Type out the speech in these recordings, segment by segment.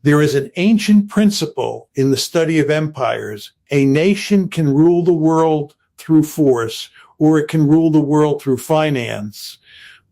There is an ancient principle in the study of empires. A nation can rule the world through force, or it can rule the world through finance.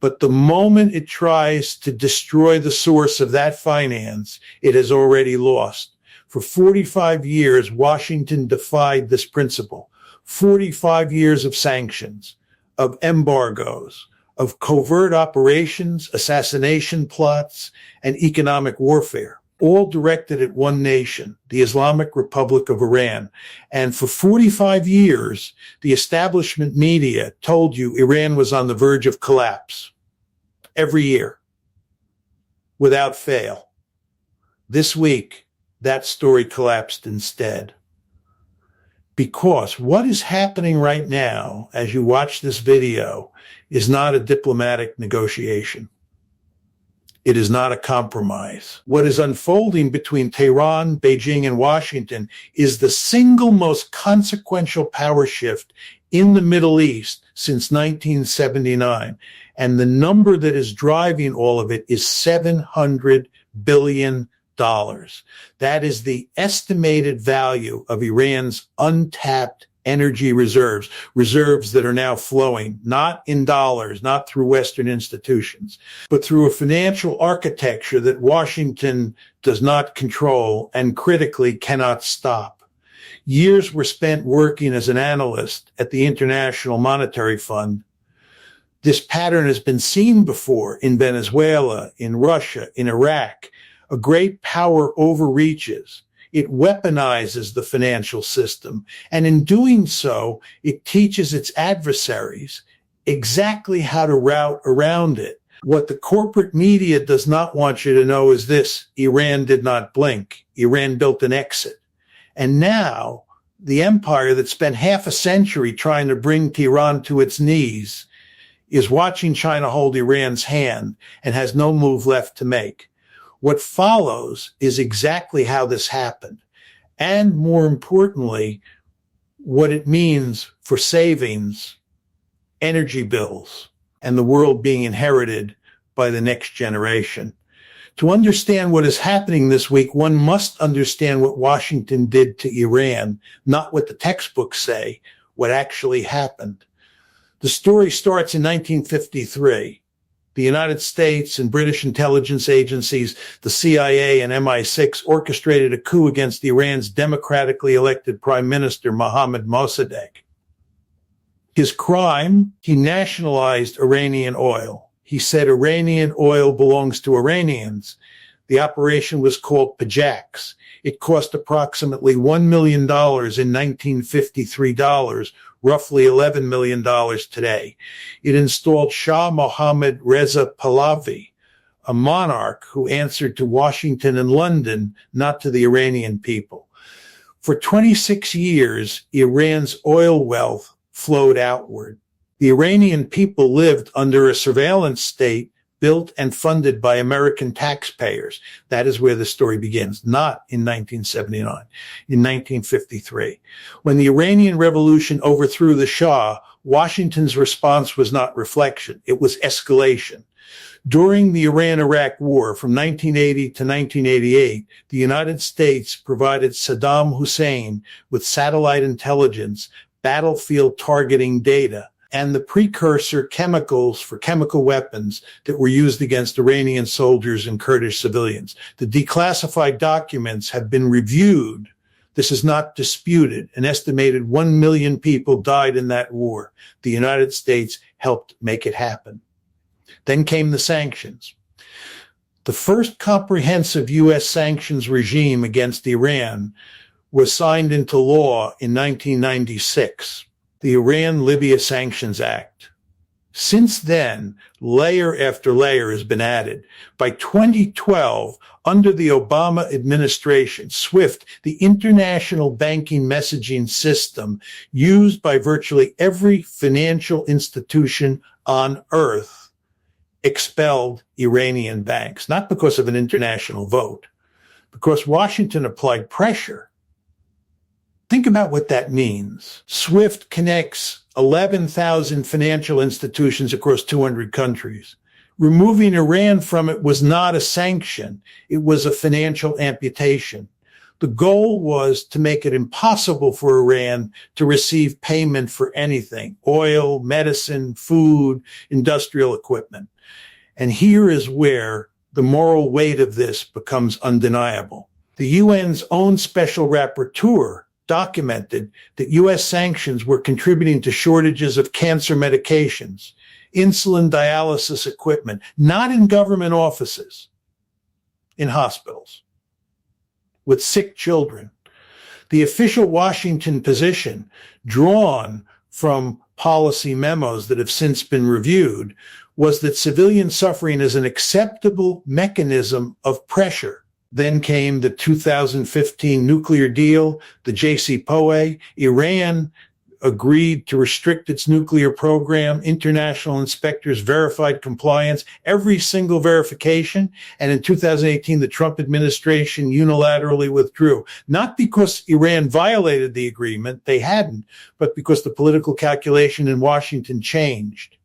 But the moment it tries to destroy the source of that finance, it has already lost. For 45 years, Washington defied this principle. 45 years of sanctions, of embargoes, of covert operations, assassination plots, and economic warfare, all directed at one nation, the Islamic Republic of Iran. And for 45 years, the establishment media told you Iran was on the verge of collapse. Every year, without fail. This week, that story collapsed instead. Because what is happening right now, as you watch this video, is not a diplomatic negotiation. It is not a compromise. What is unfolding between Tehran, Beijing, and Washington is the single most consequential power shift in the Middle East since 1979. And the number that is driving all of it is $700 billion. That is the estimated value of Iran's untapped energy reserves that are now flowing, not in dollars, not through Western institutions, but through a financial architecture that Washington does not control and critically cannot stop. Years were spent working as an analyst at the International Monetary Fund. This pattern has been seen before in Venezuela, in Russia, in Iraq. A great power overreaches. It weaponizes the financial system, and in doing so, it teaches its adversaries exactly how to route around it. What the corporate media does not want you to know is this: Iran did not blink. Iran built an exit. And now, the empire that spent half a century trying to bring Tehran to its knees is watching China hold Iran's hand and has no move left to make. What follows is exactly how this happened, and more importantly, what it means for savings, energy bills, and the world being inherited by the next generation. To understand what is happening this week, one must understand what Washington did to Iran, not what the textbooks say, what actually happened. The story starts in 1953. The United States and British intelligence agencies, the CIA and MI6, orchestrated a coup against Iran's democratically elected Prime Minister Mohammad Mossadegh. His crime, he nationalized Iranian oil. He said Iranian oil belongs to Iranians. The operation was called Pajax. It cost approximately $1 million in 1953 dollars, roughly $11 million today. It installed Shah Mohammad Reza Pahlavi, a monarch who answered to Washington and London, not to the Iranian people. For 26 years, Iran's oil wealth flowed outward. The Iranian people lived under a surveillance state built and funded by American taxpayers. That is where the story begins, not in 1979, in 1953. When the Iranian Revolution overthrew the Shah, Washington's response was not reflection, it was escalation. During the Iran-Iraq War from 1980 to 1988, the United States provided Saddam Hussein with satellite intelligence, battlefield targeting data, and the precursor chemicals for chemical weapons that were used against Iranian soldiers and Kurdish civilians. The declassified documents have been reviewed. This is not disputed. An estimated 1 million people died in that war. The United States helped make it happen. Then came the sanctions. The first comprehensive U.S. sanctions regime against Iran was signed into law in 1996. The Iran-Libya Sanctions Act. Since then, layer after layer has been added. By 2012, under the Obama administration, SWIFT, the international banking messaging system used by virtually every financial institution on earth, expelled Iranian banks, not because of an international vote, because Washington applied pressure. Think about what that means. SWIFT connects 11,000 financial institutions across 200 countries. Removing Iran from it was not a sanction. It was a financial amputation. The goal was to make it impossible for Iran to receive payment for anything: oil, medicine, food, industrial equipment. And here is where the moral weight of this becomes undeniable. The UN's own special rapporteur documented that U.S. sanctions were contributing to shortages of cancer medications, insulin dialysis equipment, not in government offices, in hospitals, with sick children. The official Washington position, drawn from policy memos that have since been reviewed, was that civilian suffering is an acceptable mechanism of pressure. Then came the 2015 nuclear deal, the JCPOA. Iran agreed to restrict its nuclear program. International inspectors verified compliance, every single verification. And in 2018, the Trump administration unilaterally withdrew. Not because Iran violated the agreement, they hadn't, but because the political calculation in Washington changed.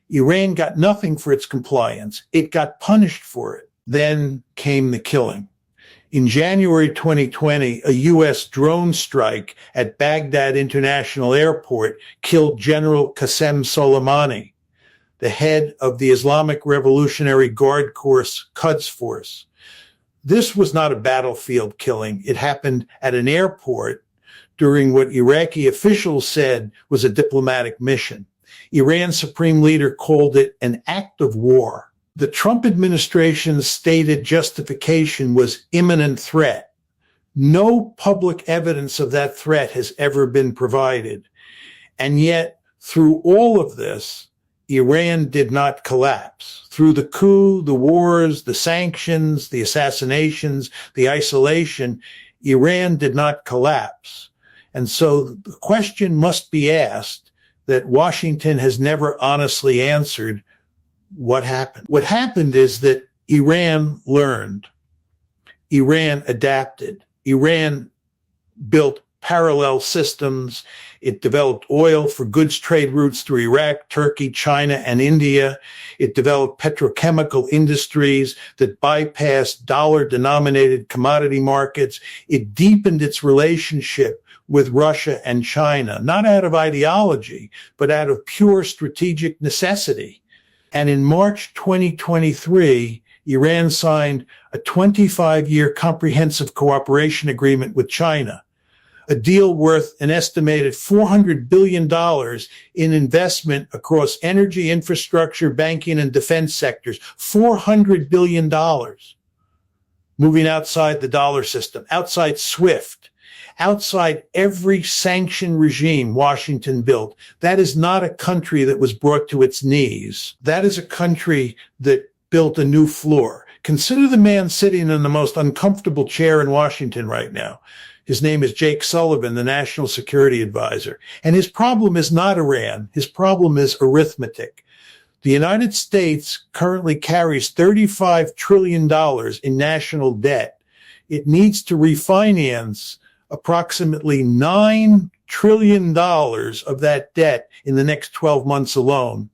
Iran got nothing for its compliance. It got punished for it. Then came the killing. In January 2020, a U.S. drone strike at Baghdad International Airport killed General Qasem Soleimani, the head of the Islamic Revolutionary Guard Corps Quds Force. This was not a battlefield killing. It happened at an airport during what Iraqi officials said was a diplomatic mission. Iran's supreme leader called it an act of war. The Trump administration's stated justification was imminent threat. No public evidence of that threat has ever been provided. And yet, through all of this, Iran did not collapse. Through the coup, the wars, the sanctions, the assassinations, the isolation, Iran did not collapse. And so the question must be asked that Washington has never honestly answered: what happened? What happened is that Iran learned. Iran adapted. Iran built parallel systems. It developed oil for goods trade routes through Iraq, Turkey, China, and India. It developed petrochemical industries that bypassed dollar-denominated commodity markets. It deepened its relationship with Russia and China, not out of ideology, but out of pure strategic necessity. And in March 2023, Iran signed a 25-year comprehensive cooperation agreement with China, a deal worth an estimated $400 billion in investment across energy, infrastructure, banking, and defense sectors. $400 billion. Moving outside the dollar system, outside SWIFT, outside every sanction regime Washington built. That is not a country that was brought to its knees. That is a country that built a new floor. Consider the man sitting in the most uncomfortable chair in Washington right now. His name is Jake Sullivan, the National Security Advisor. And his problem is not Iran. His problem is arithmetic. The United States currently carries $35 trillion in national debt. It needs to refinance approximately $9 trillion of that debt in the next 12 months alone,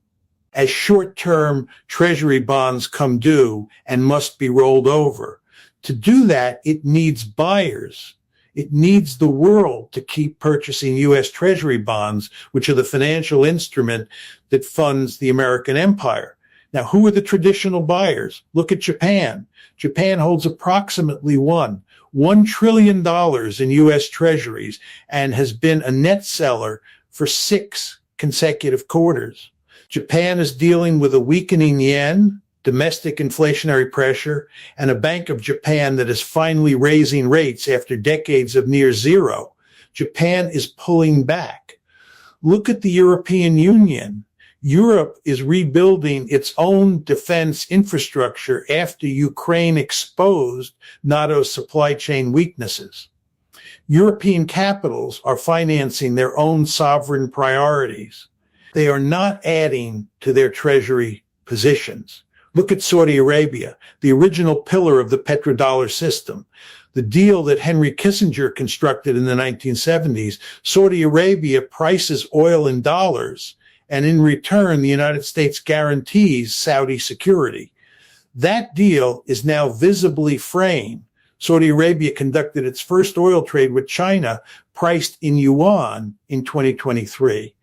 as short-term treasury bonds come due and must be rolled over. To do that, it needs buyers. It needs the world to keep purchasing U.S. Treasury bonds, which are the financial instrument that funds the American empire. Now, who are the traditional buyers? Look at Japan. Japan holds approximately $1 trillion in U.S. Treasuries and has been a net seller for 6 consecutive quarters. Japan is dealing with a weakening yen, domestic inflationary pressure, and a Bank of Japan that is finally raising rates after decades of near zero. Japan is pulling back. Look at the European Union. Europe is rebuilding its own defense infrastructure after Ukraine exposed NATO's supply chain weaknesses. European capitals are financing their own sovereign priorities. They are not adding to their treasury positions. Look at Saudi Arabia, the original pillar of the petrodollar system. The deal that Henry Kissinger constructed in the 1970s, Saudi Arabia prices oil in dollars and in return, the United States guarantees Saudi security. That deal is now visibly fraying. Saudi Arabia conducted its first oil trade with China, priced in yuan, in 2023.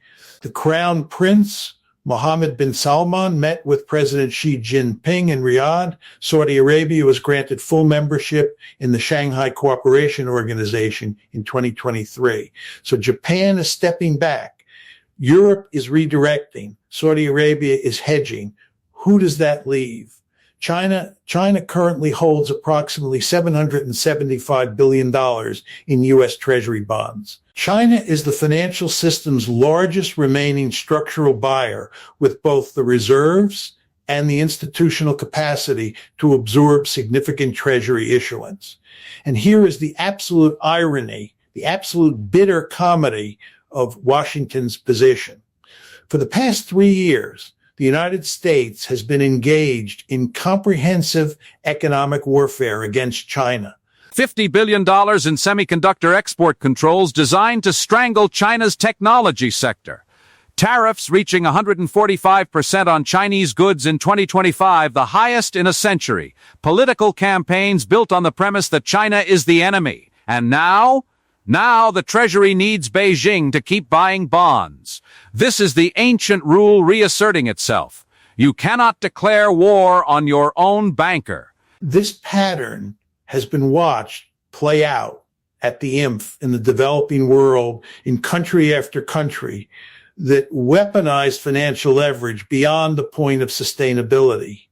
The Crown Prince, Mohammed bin Salman, met with President Xi Jinping in Riyadh. Saudi Arabia was granted full membership in the Shanghai Cooperation Organization in 2023. So Japan is stepping back. Europe is redirecting. Saudi Arabia is hedging. Who does that leave? China currently holds approximately $775 billion in U.S. Treasury bonds. China is the financial system's largest remaining structural buyer, with both the reserves and the institutional capacity to absorb significant Treasury issuance. And here is the absolute irony, the absolute bitter comedy of Washington's position. For the past 3 years, the United States has been engaged in comprehensive economic warfare against China. $50 billion in semiconductor export controls designed to strangle China's technology sector. Tariffs reaching 145% on Chinese goods in 2025, the highest in a century. Political campaigns built on the premise that China is the enemy. And now the Treasury needs Beijing to keep buying bonds. This is the ancient rule reasserting itself. You cannot declare war on your own banker. This pattern has been watched play out at the IMF in the developing world, in country after country, that weaponized financial leverage beyond the point of sustainability.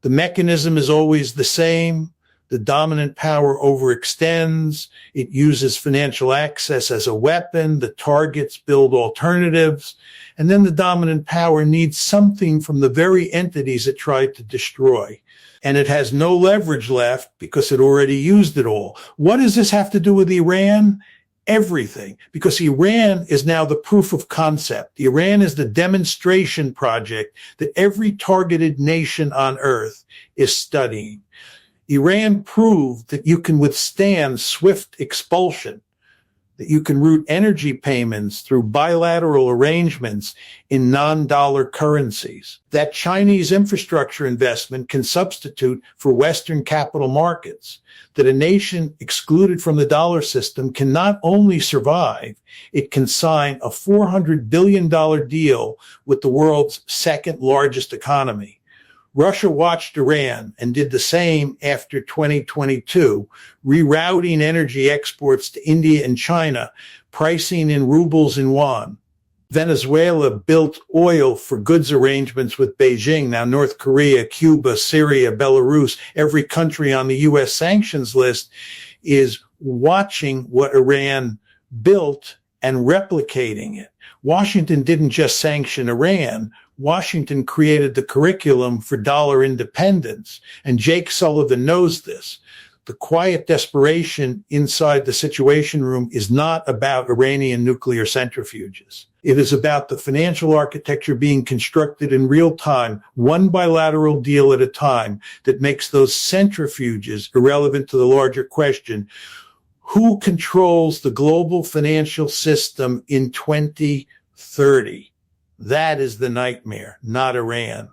The mechanism is always the same. The dominant power overextends. It uses financial access as a weapon. The targets build alternatives. And then the dominant power needs something from the very entities it tried to destroy. And it has no leverage left because it already used it all. What does this have to do with Iran? Everything. Because Iran is now the proof of concept. Iran is the demonstration project that every targeted nation on earth is studying. Iran proved that you can withstand swift expulsion, that you can route energy payments through bilateral arrangements in non-dollar currencies, that Chinese infrastructure investment can substitute for Western capital markets, that a nation excluded from the dollar system can not only survive, it can sign a $400 billion deal with the world's second largest economy. Russia watched Iran and did the same after 2022, rerouting energy exports to India and China, pricing in rubles and yuan. Venezuela built oil for goods arrangements with Beijing. Now North Korea, Cuba, Syria, Belarus, every country on the U.S. sanctions list is watching what Iran built and replicating it. Washington didn't just sanction Iran. Washington created the curriculum for dollar independence. And Jake Sullivan knows this. The quiet desperation inside the Situation Room is not about Iranian nuclear centrifuges. It is about the financial architecture being constructed in real time, one bilateral deal at a time, that makes those centrifuges irrelevant to the larger question: who controls the global financial system in 2030? That is the nightmare, not Iran,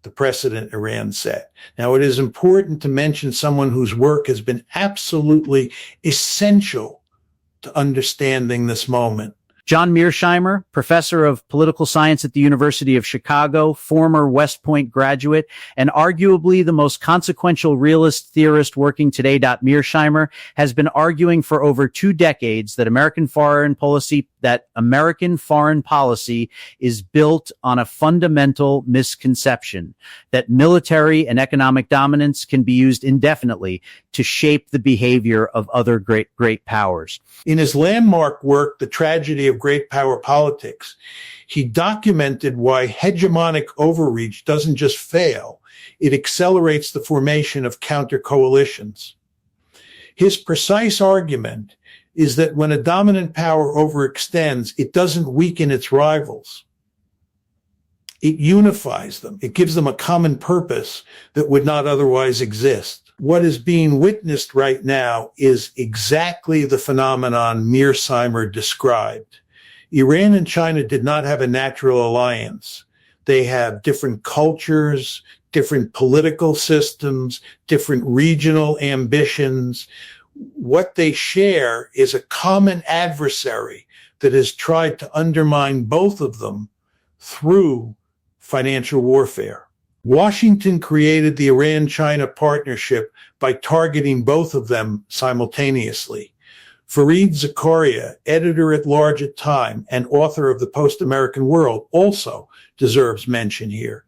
the precedent Iran set. Now, it is important to mention someone whose work has been absolutely essential to understanding this moment. John Mearsheimer, professor of political science at the University of Chicago, former West Point graduate, and arguably the most consequential realist theorist working today. Mearsheimer has been arguing for over 2 decades that American foreign policy is built on a fundamental misconception that military and economic dominance can be used indefinitely to shape the behavior of other great powers. In his landmark work, The Tragedy of Great Power Politics, he documented why hegemonic overreach doesn't just fail, it accelerates the formation of counter-coalitions. His precise argument is that when a dominant power overextends, it doesn't weaken its rivals. It unifies them. It gives them a common purpose that would not otherwise exist. What is being witnessed right now is exactly the phenomenon Mearsheimer described. Iran and China did not have a natural alliance. They have different cultures, different political systems, different regional ambitions. What they share is a common adversary that has tried to undermine both of them through financial warfare. Washington created the Iran-China partnership by targeting both of them simultaneously. Fareed Zakaria, editor-at-large at Time and author of The Post-American World, also deserves mention here.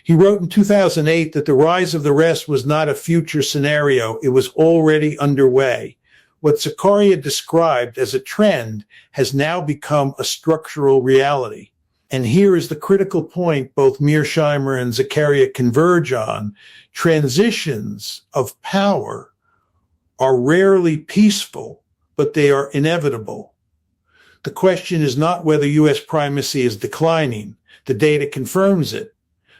He wrote in 2008 that the rise of the rest was not a future scenario, it was already underway. What Zakaria described as a trend has now become a structural reality. And here is the critical point both Mearsheimer and Zakaria converge on. Transitions of power are rarely peaceful, but they are inevitable. The question is not whether U.S. primacy is declining. The data confirms it.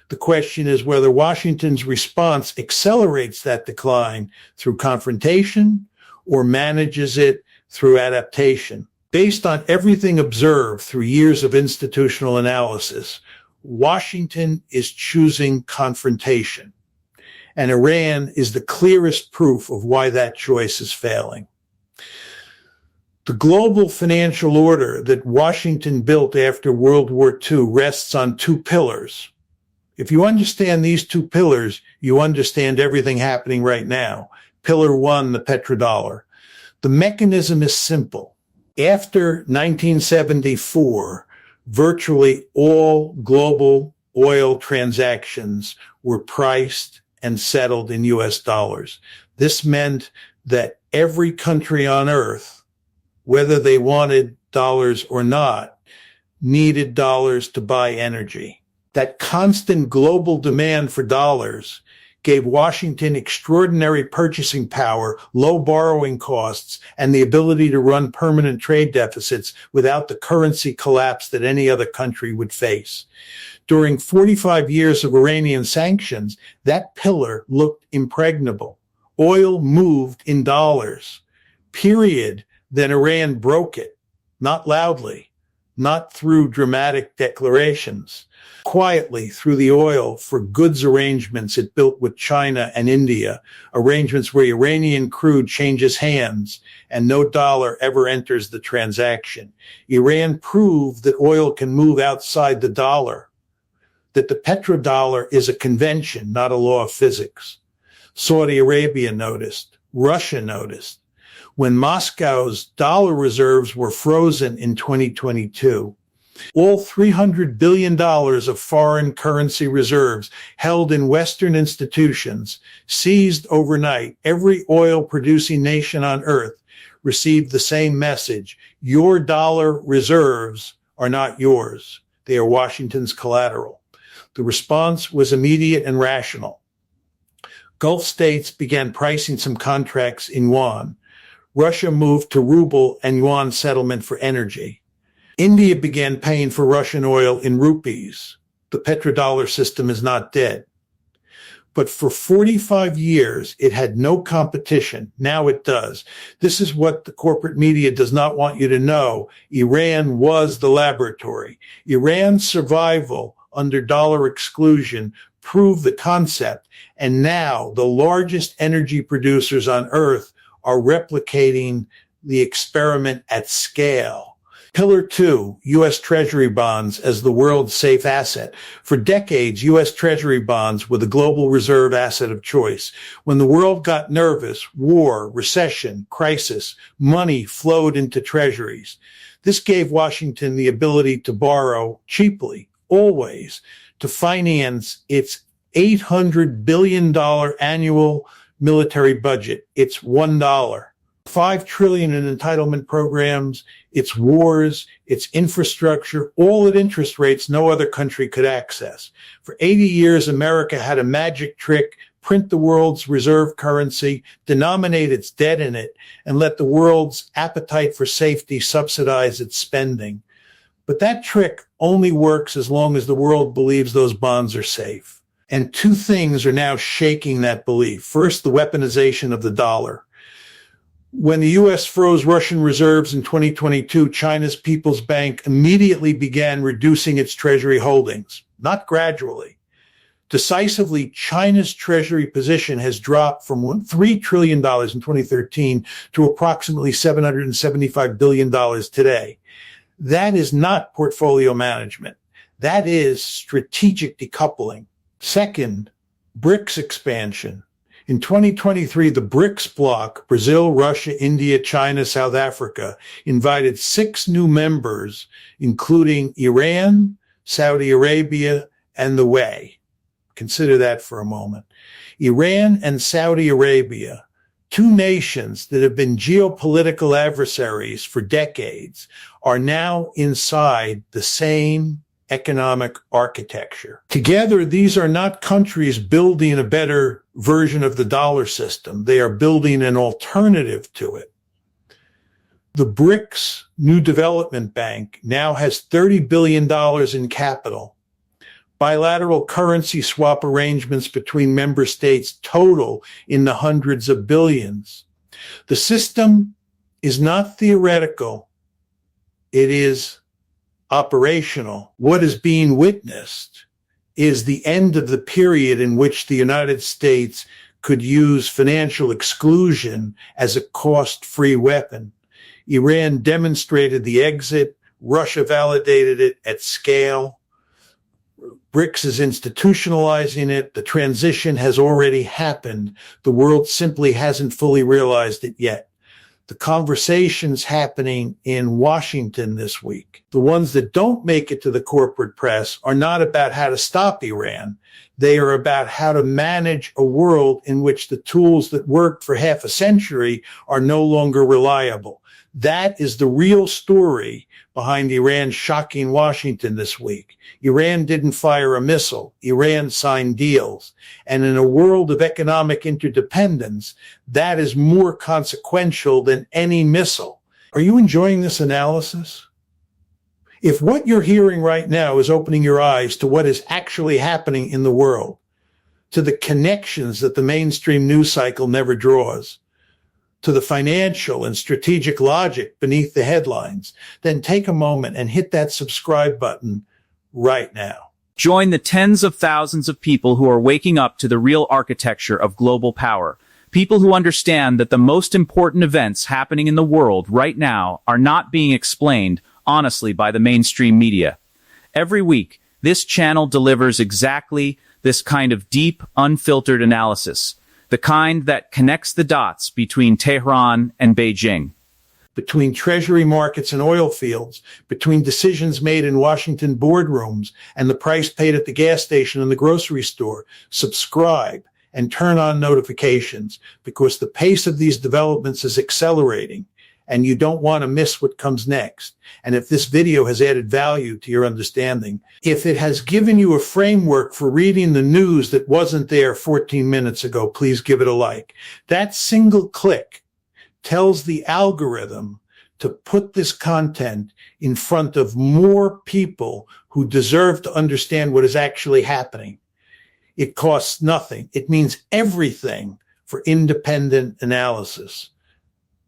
The question is whether Washington's response accelerates that decline through confrontation or manages it through adaptation. Based on everything observed through years of institutional analysis, Washington is choosing confrontation, and Iran is the clearest proof of why that choice is failing. The global financial order that Washington built after World War II rests on two pillars. If you understand these two pillars, you understand everything happening right now. Pillar one, the petrodollar. The mechanism is simple. After 1974, virtually all global oil transactions were priced and settled in US dollars. This meant that every country on earth, whether they wanted dollars or not, needed dollars to buy energy. That constant global demand for dollars gave Washington extraordinary purchasing power, low borrowing costs, and the ability to run permanent trade deficits without the currency collapse that any other country would face. During 45 years of Iranian sanctions, that pillar looked impregnable. Oil moved in dollars, period. Then Iran broke it, not loudly, not through dramatic declarations, quietly through the oil for goods arrangements it built with China and India, arrangements where Iranian crude changes hands and no dollar ever enters the transaction. Iran proved that oil can move outside the dollar, that the petrodollar is a convention, not a law of physics. Saudi Arabia noticed. Russia noticed. When Moscow's dollar reserves were frozen in 2022, all $300 billion of foreign currency reserves held in Western institutions seized overnight, every oil-producing nation on earth received the same message. Your dollar reserves are not yours. They are Washington's collateral. The response was immediate and rational. Gulf states began pricing some contracts in yuan. Russia moved to ruble and yuan settlement for energy. India began paying for Russian oil in rupees. The petrodollar system is not dead. But for 45 years, it had no competition. Now it does. This is what the corporate media does not want you to know. Iran was the laboratory. Iran's survival under dollar exclusion proved the concept. And now the largest energy producers on earth are replicating the experiment at scale. Pillar 2, U.S. Treasury bonds as the world's safe asset. For decades, U.S. Treasury bonds were the global reserve asset of choice. When the world got nervous, war, recession, crisis, money flowed into treasuries. This gave Washington the ability to borrow cheaply, always, to finance its $800 billion annual military budget. It's $1. $5 trillion in entitlement programs, its wars, its infrastructure, all at interest rates no other country could access. For 80 years, America had a magic trick: print the world's reserve currency, denominate its debt in it, and let the world's appetite for safety subsidize its spending. But that trick only works as long as the world believes those bonds are safe. And two things are now shaking that belief. First, the weaponization of the dollar. When the U.S. froze Russian reserves in 2022, China's People's Bank immediately began reducing its treasury holdings, not gradually. Decisively, China's treasury position has dropped from $3 trillion in 2013 to approximately $775 billion today. That is not portfolio management. That is strategic decoupling. Second, BRICS expansion. In 2023, the BRICS bloc, Brazil, Russia, India, China, South Africa, invited 6 new members, including Iran, Saudi Arabia, and the UAE. Consider that for a moment. Iran and Saudi Arabia, 2 nations that have been geopolitical adversaries for decades, are now inside the same economic architecture. Together, these are not countries building a better version of the dollar system. They are building an alternative to it. The BRICS New Development Bank now has $30 billion in capital. Bilateral currency swap arrangements between member states total in the hundreds of billions. The system is not theoretical. It is operational. What is being witnessed is the end of the period in which the United States could use financial exclusion as a cost-free weapon. Iran demonstrated the exit. Russia validated it at scale. BRICS is institutionalizing it. The transition has already happened. The world simply hasn't fully realized it yet. The conversations happening in Washington this week, the ones that don't make it to the corporate press, are not about how to stop Iran. They are about how to manage a world in which the tools that worked for half a century are no longer reliable. That is the real story behind Iran shocking Washington this week. Iran didn't fire a missile. Iran signed deals. And in a world of economic interdependence, that is more consequential than any missile. Are you enjoying this analysis? If what you're hearing right now is opening your eyes to what is actually happening in the world, to the connections that the mainstream news cycle never draws, to the financial and strategic logic beneath the headlines, then take a moment and hit that subscribe button right now. Join the tens of thousands of people who are waking up to the real architecture of global power. People who understand that the most important events happening in the world right now are not being explained honestly by the mainstream media. Every week, this channel delivers exactly this kind of deep, unfiltered analysis. The kind that connects the dots between Tehran and Beijing. Between treasury markets and oil fields, between decisions made in Washington boardrooms and the price paid at the gas station and the grocery store. Subscribe and turn on notifications, because the pace of these developments is accelerating and you don't want to miss what comes next. And if this video has added value to your understanding, if it has given you a framework for reading the news that wasn't there 14 minutes ago, please give it a like. That single click tells the algorithm to put this content in front of more people who deserve to understand what is actually happening. It costs nothing. It means everything for independent analysis.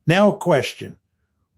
Now a question.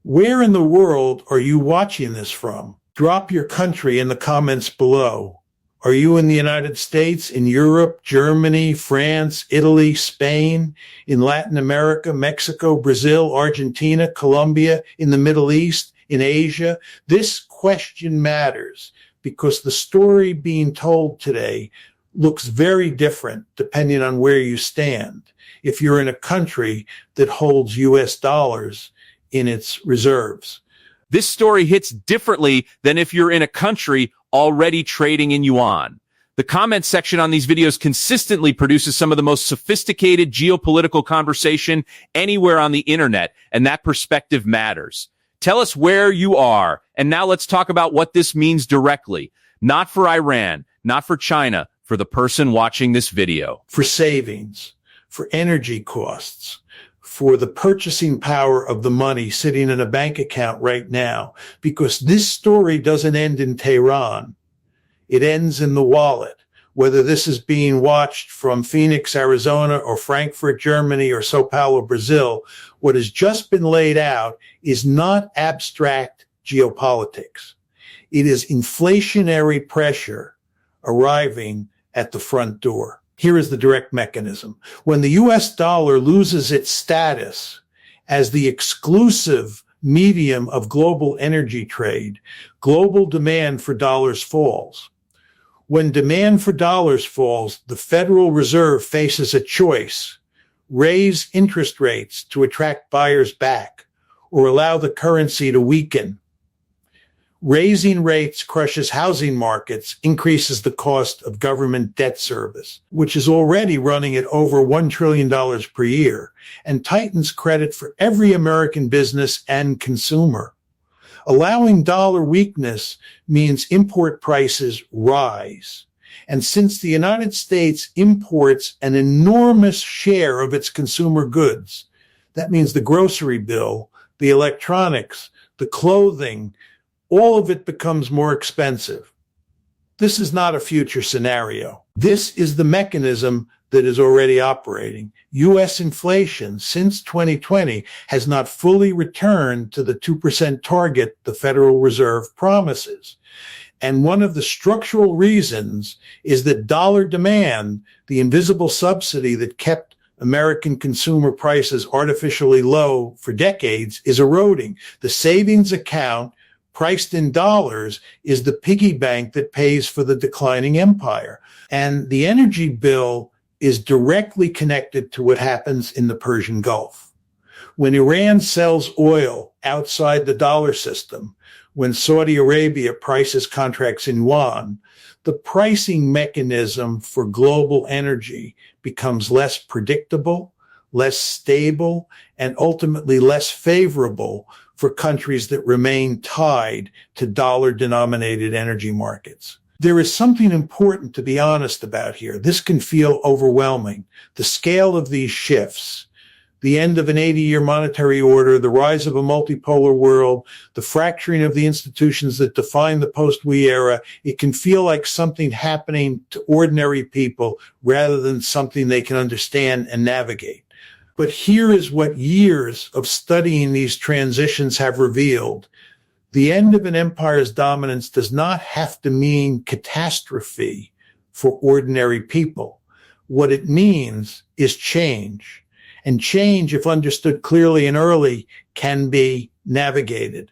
Where in the world are you watching this from? Drop your country in the comments below. Are you in the United States, in Europe, Germany, France, Italy, Spain, in Latin America, Mexico, Brazil, Argentina, Colombia, in the Middle East, in Asia? This question matters because the story being told today looks very different depending on where you stand. If you're in a country that holds US dollars in its reserves. This story hits differently than if you're in a country already trading in yuan. The comment section on these videos consistently produces some of the most sophisticated geopolitical conversation anywhere on the internet, and that perspective matters. Tell us where you are, and now let's talk about what this means directly. Not for Iran, not for China, for the person watching this video. For savings, for energy costs, for the purchasing power of the money sitting in a bank account right now, because this story doesn't end in Tehran. It ends in the wallet, whether this is being watched from Phoenix, Arizona, or Frankfurt, Germany, or Sao Paulo, Brazil, what has just been laid out is not abstract geopolitics. It is inflationary pressure arriving at the front door. Here is the direct mechanism. When the US dollar loses its status as the exclusive medium of global energy trade, global demand for dollars falls. When demand for dollars falls, the Federal Reserve faces a choice: raise interest rates to attract buyers back, or allow the currency to weaken. Raising rates crushes housing markets, increases the cost of government debt service, which is already running at over $1 trillion per year, and tightens credit for every American business and consumer. Allowing dollar weakness means import prices rise. And since the United States imports an enormous share of its consumer goods, that means the grocery bill, the electronics, the clothing, all of it becomes more expensive. This is not a future scenario. This is the mechanism that is already operating. U.S. inflation since 2020 has not fully returned to the 2% target the Federal Reserve promises. And one of the structural reasons is that dollar demand, the invisible subsidy that kept American consumer prices artificially low for decades, is eroding. The savings account, priced in dollars, is the piggy bank that pays for the declining empire. And the energy bill is directly connected to what happens in the Persian Gulf. When Iran sells oil outside the dollar system, when Saudi Arabia prices contracts in yuan, the pricing mechanism for global energy becomes less predictable, less stable, and ultimately less favorable for countries that remain tied to dollar-denominated energy markets. There is something important to be honest about here. This can feel overwhelming. The scale of these shifts, the end of an 80-year monetary order, the rise of a multipolar world, the fracturing of the institutions that define the post-we era, it can feel like something happening to ordinary people rather than something they can understand and navigate. But here is what years of studying these transitions have revealed. The end of an empire's dominance does not have to mean catastrophe for ordinary people. What it means is change. And change, if understood clearly and early, can be navigated.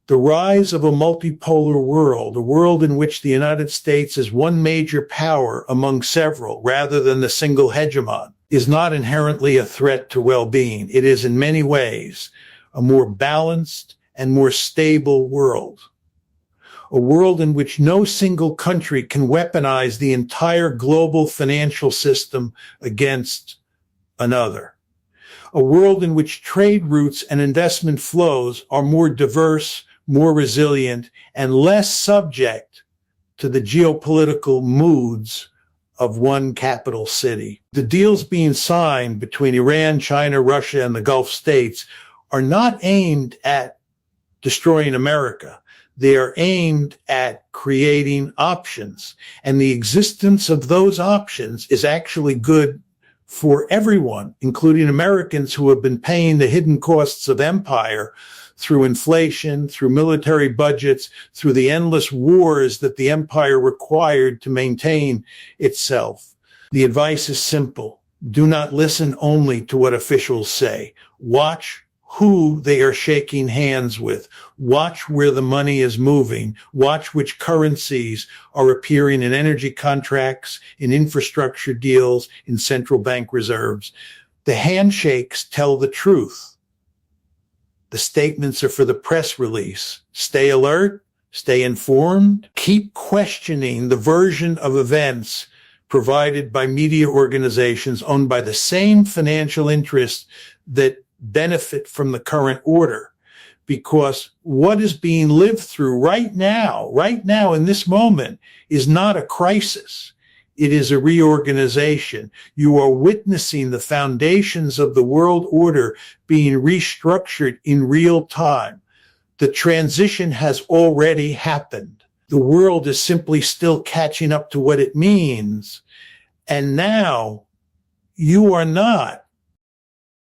The rise of a multipolar world, a world in which the United States is one major power among several rather than the single hegemon, is not inherently a threat to well-being. It is in many ways a more balanced and more stable world. A world in which no single country can weaponize the entire global financial system against another. A world in which trade routes and investment flows are more diverse, more resilient, and less subject to the geopolitical moods of one capital city. The deals being signed between Iran, China, Russia, and the Gulf states are not aimed at destroying America. They are aimed at creating options. And the existence of those options is actually good for everyone, including Americans who have been paying the hidden costs of empire through inflation, through military budgets, through the endless wars that the empire required to maintain itself. The advice is simple. Do not listen only to what officials say. Watch who they are shaking hands with. Watch where the money is moving. Watch which currencies are appearing in energy contracts, in infrastructure deals, in central bank reserves. The handshakes tell the truth. The statements are for the press release. Stay alert, stay informed, keep questioning the version of events provided by media organizations owned by the same financial interests that benefit from the current order. Because what is being lived through right now in this moment, is not a crisis. It is a reorganization. You are witnessing the foundations of the world order being restructured in real time. The transition has already happened. The world is simply still catching up to what it means. And now you are not